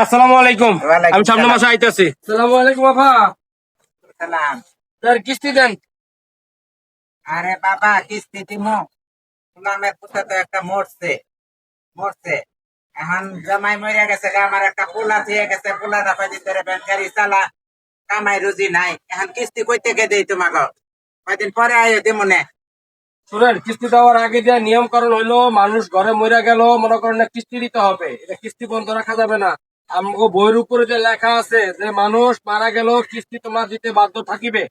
আসসালামু আলাইকুম। আমি সামনের মাসে আইতেছি। আসসালামু আলাইকুম আপা। কিস্তি দেন। আরে বাবা কিস্তি দিমু, ইমামের পুতে তো একটা মরছে মরছে এখন জামাই মরিয়া গেছে গা, আমার একটা পোলা দিয়ে গেছে, পোলাটা কয়দিন ধরে ব্যাংকারি চালা, কামাই রুজি নাই, এখন কিস্তি কই থেকে দেই তোমাকে? কয়দিন পরে আয় দিমুনে। শুনেন, কিস্তি দেওয়ার আগে যে নিয়মকরণ হইলো, মানুষ ঘরে মরে গেল, মনে করেন কিস্তি দিতে হবে, এটা কিস্তি বন্ধ রাখা যাবে না। আমাকে বইয়ের উপরে যে লেখা আছে যে মানুষ মারা গেল কিস্তি তোমার দিতে বাধ্য থাকিবে,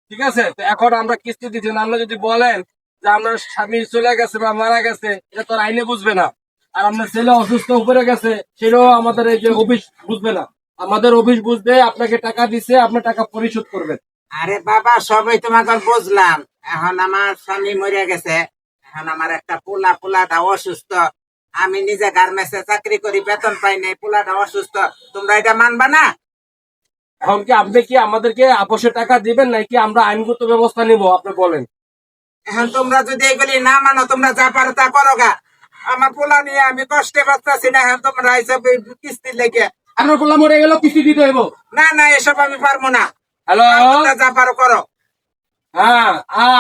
ঠিক আছে? তো এখন আমরা কিস্তি দিচ্ছি না, আমরা যদি বলেন যে আপনার স্বামী চলে গেছে বা মারা গেছে, এটা তো আইনে বুঝবে না। আর আপনার ছেলে অসুস্থ উপরে গেছে, সেটাও আমাদের এই যে অফিস বুঝবে না। আমাদের অফিস বুঝবে আপনাকে টাকা দিছে, আপনি টাকা পরিশোধ করবেন। আরে বাবা সবই তোমাকে বুঝলাম, এখন আমার স্বামী মরে গেছে, এখন আমার একটা পোলাটা অসুস্থ, আমি নিজে গার্মেন্টসে চাকরি করি, বেতন পাই নাই, পোলাটা অসুস্থ, তোমরা এটা মানবা না? এখন কি আপনি কি আমাদেরকে আপোষের টাকা দিবেন নাকি আমরা আইনগত ব্যবস্থা নিব? আপনি বলেন। এখন তোমরা যদি এগুলি না মানো, তোমরা যা পারো তা করো গা, আমার পোলা নিয়ে আমি কষ্টে বাঁচতেছি না, এখন তোমরা এইসব কিস্তি লেগে। আপনার পোলা মরে গেল কিস্তি দিতে হইব? না এসব আমি পারবো না। হ্যালো, তোমরা যা পারো করো। হ্যাঁ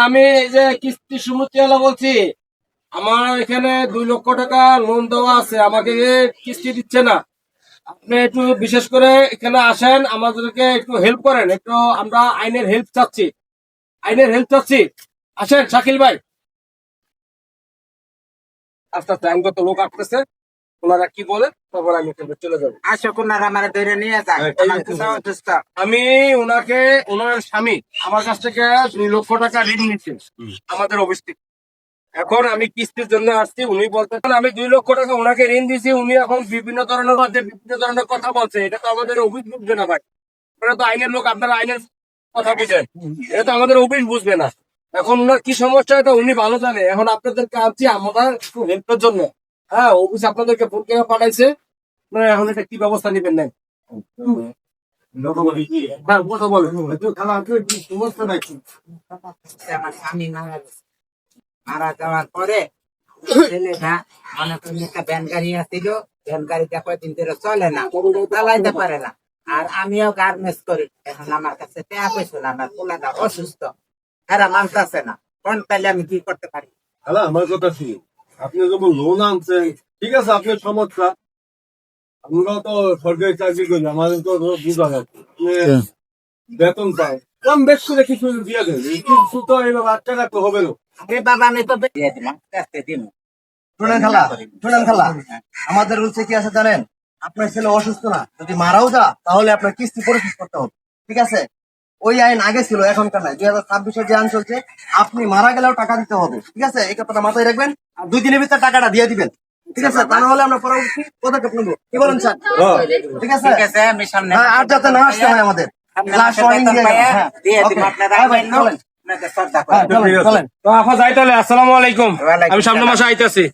আমি এই যে কিস্তি সুমতি হলো বলছি, আমার এখানে 2 লক্ষ টাকা লোন দেওয়া আছে, আমাকে কিস্তি দিচ্ছে না। আপনি একটু বিশেষ করে এখানে আসেন, আমাদেরকে একটু হেল্প করেন, একটু আমরা আইনের হেল্প চাচ্ছি। আসেন শাকিল ভাই। আস্তে আস্তে আইনগত লোক আসতেছে, ওনারা কি বলে তারপর আমি চলে যাবো। আসো, কোনার আমার ধরে নিয়ে যায়, আমি ওনাকে, ওনার স্বামী আমার কাছ থেকে 2 লক্ষ টাকা ঋণ নিচ্ছে আমাদের অফিস থেকে। এখন আমি কিস্তির জন্য আসছি, উনি বলতেছেন আমি 2 লক্ষ টাকা ওনাকে ঋণ দিয়েছি, উনি এখন বিভিন্ন ধরনের কথা বলছে, এটা তো আমাদের অফিস বুঝবে না ভাই। আপনারা তো আইনের লোক, আপনারা আইনের কথা বুঝেন, এটা তো আমাদের অফিস বুঝবে না। এখন ওনার কি সমস্যা এটা উনি ভালো জানে। এখন আপনাদেরকে আনছি আমরা একটু হেল্পের জন্য। হ্যাঁ, অফিস আপনাদেরকে ফোন করে পাঠাইছে, আপনারা এখন এটা কি ব্যবস্থা নেবেন না? কথা বলেন। আমার স্বামী মারা যাওয়ার পরে ছেলেটা মনে করেন একটা ভ্যান গাড়ি আসছিল, ভ্যান গাড়িটা কয়দিন ধরে চলে না, চালাইতে পারে না, আর আমিও গার্মেন্টস করি, এখন আমার কাছে টাকা পয়সা না, আমার পোলাটা অসুস্থ, এরা মানতেছে না, কোন তাহলে আমি কি করতে পারি? হ্যালো, আমার কথা কি, আপনি যখন লোন আনছেন ঠিক আছে, আপনার সমস্যা, আমরাও তো সরকারি চাকরি করি, আমাদের তো বুঝা যাচ্ছে বেতন পাই, কম বেশ করে কিছু দিয়ে দেন, কিছু তো এই বাচ্চা রাখতে হবে না। আরে বাবা আমি তো দিয়ে দিলাম, দিব। শুনেন খালা, আমাদের রুলসে কি আছে জানেন? আপনার ছেলে অসুস্থ না, যদি মারাও যা তাহলে আপনার কিস্তি পরিশোধ করতে হবে, ঠিক আছে? ওই আইন আগে ছিল, এখনকার নাই। 2026-এর যে আইন চলছে, আপনি মারা গেলেও টাকা দিতে হবে, ঠিক আছে? এই কথাটা মাথায় রাখবেন, আর 2 দিনের ভিতরে টাকাটা দিয়ে দিবেন, ঠিক আছে? তা না হলে আমরা পরবর্তী পদক্ষেপ নেবো। কি বলেন স্যার? ঠিক আছে, আমি সামনে আর যাতে না আসতে হয় আমাদের। আসসালামু আলাইকুম। আমি সামনের মাসে আইতেছি।